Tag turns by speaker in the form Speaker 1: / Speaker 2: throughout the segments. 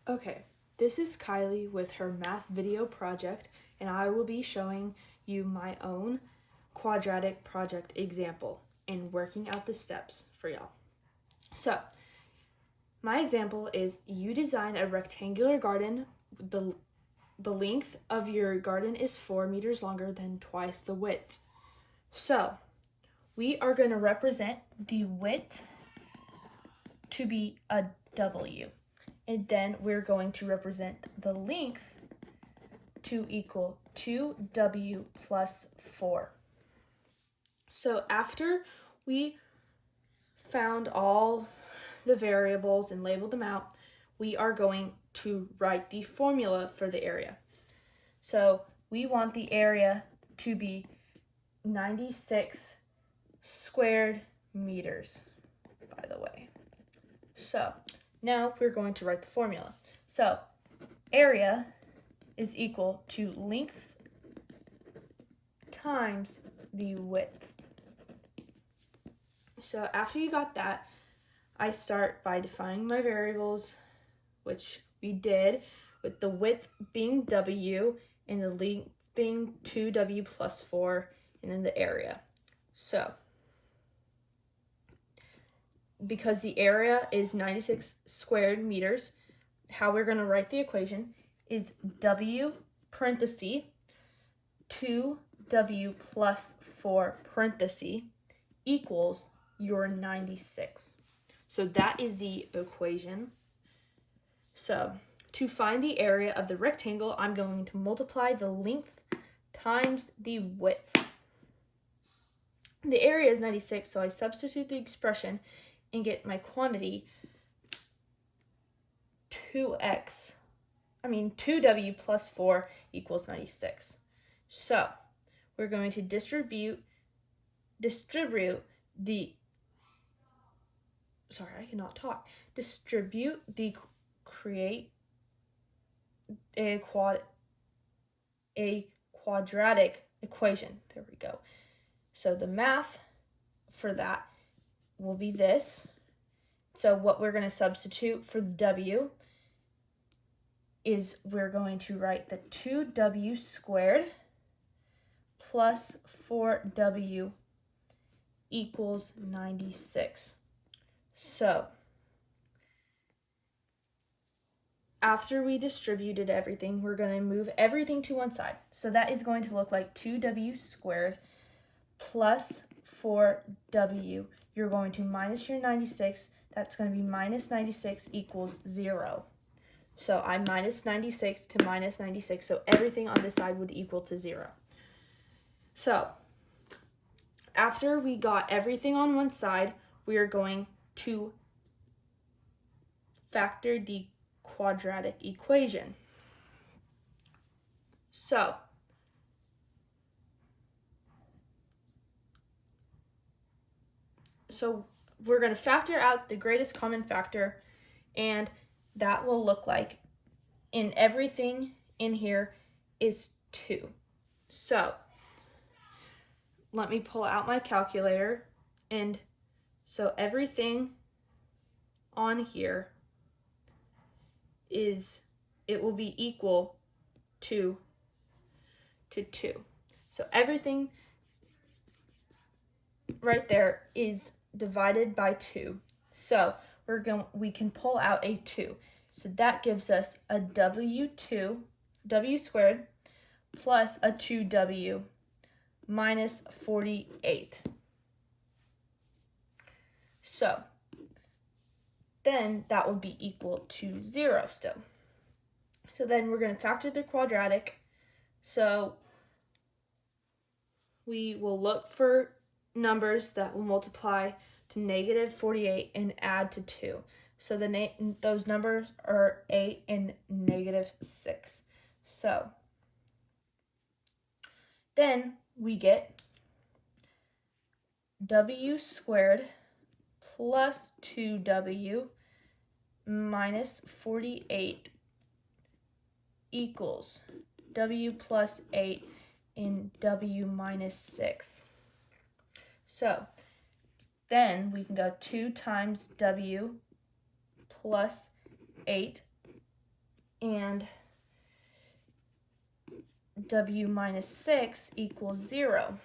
Speaker 1: Okay, this is Kylie with her math video project, and I will be showing you my own quadratic project example and working out the steps for y'all. So, my example is you design a rectangular garden. The length of your garden is 4 meters longer than twice the width. So, we are going to represent the width to be a W. And then we're going to represent the length to equal 2W plus 4. So after we found all the variables and labeled them out, we are going to write the formula for the area. So we want the area to be 96 squared meters, by the way. So now we're going to write the formula. So area is equal to length times the width. So after you got that, I start by defining my variables, which we did, with the width being W and the length being 2W plus 4, and then the area. So because the area is 96 squared meters, how we're going to write the equation is W parenthesis 2W plus 4 parenthesis equals your 96. So that is the equation. So to find the area of the rectangle, I'm going to multiply the length times the width. The area is 96, so I substitute the expression and get my quantity 2W plus 4 equals 96. So we're going to distribute the create a quadratic equation. There we go. So the math for that will be this. So what we're going to substitute for W is we're going to write the 2W squared plus 4W equals 96. So after we distributed everything, we're going to move everything to one side. So that is going to look like 2W squared plus 4W. You're going to minus your 96. That's going to be minus 96 equals 0. So I minus 96 to minus 96. So everything on this side would equal to 0. So after we got everything on one side, we are going to factor the quadratic equation. So we're going to factor out the greatest common factor, and that will look like in everything in here is 2. So let me pull out my calculator, and so everything on here it will be equal to 2. So everything right there is divided by 2. So we can pull out a 2. So that gives us a W squared plus a 2W minus 48. So then that would be equal to 0 still. So then we're going to factor the quadratic. So we will look for numbers that will multiply to negative 48 and add to 2. So those numbers are 8 and negative 6. So then we get W squared plus 2W minus 48 equals W plus 8 and W minus 6. So then we can go 2 times W plus 8 and w minus 6 equals 0.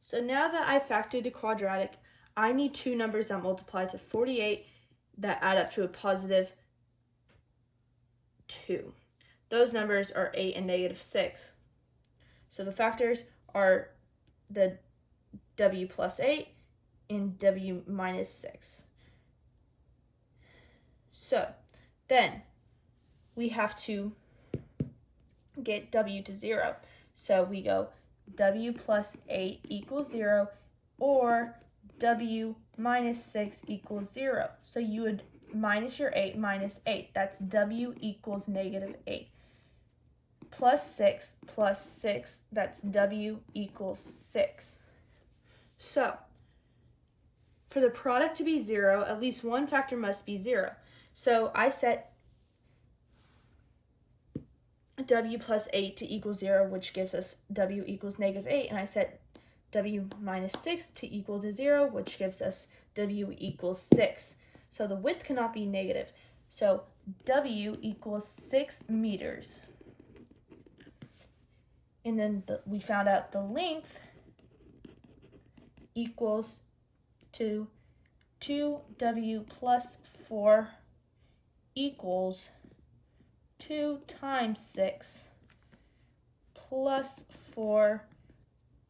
Speaker 1: So now that I've factored the quadratic, I need two numbers that multiply to 48 that add up to a positive 2. Those numbers are 8 and negative 6. So the factors are the w plus 8 and w minus 6. So then we have to get w to 0. So we go w plus 8 equals 0, or w minus 6 equals 0. So you would minus your 8 minus 8. That's w equals negative 8. Plus 6 plus 6, that's w equals 6. So for the product to be 0, at least one factor must be 0. So I set w plus 8 to equal 0, which gives us w equals negative 8, and I set w minus 6 to equal to 0, which gives us w equals 6. So the width cannot be negative. So w equals 6 meters. And then we found out the length equals to 2w plus 4 equals 2 times 6 plus 4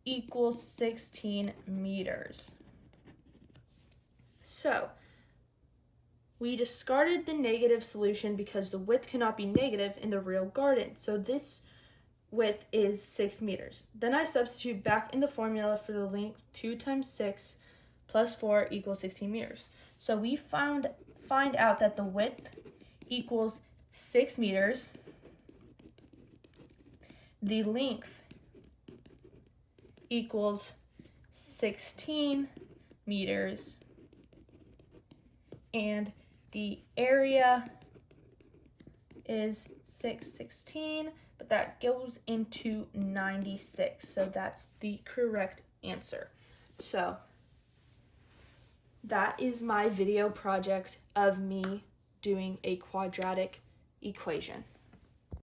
Speaker 1: equals 16 meters. So we discarded the negative solution because the width cannot be negative in the real garden. So this width is 6 meters. Then I substitute back in the formula for the length. 2 times 6 plus 4 equals 16 meters. So we find out that the width equals 6 meters. The length equals 16 meters. And the area is 616, but that goes into 96. So that's the correct answer. So that is my video project of me doing a quadratic equation.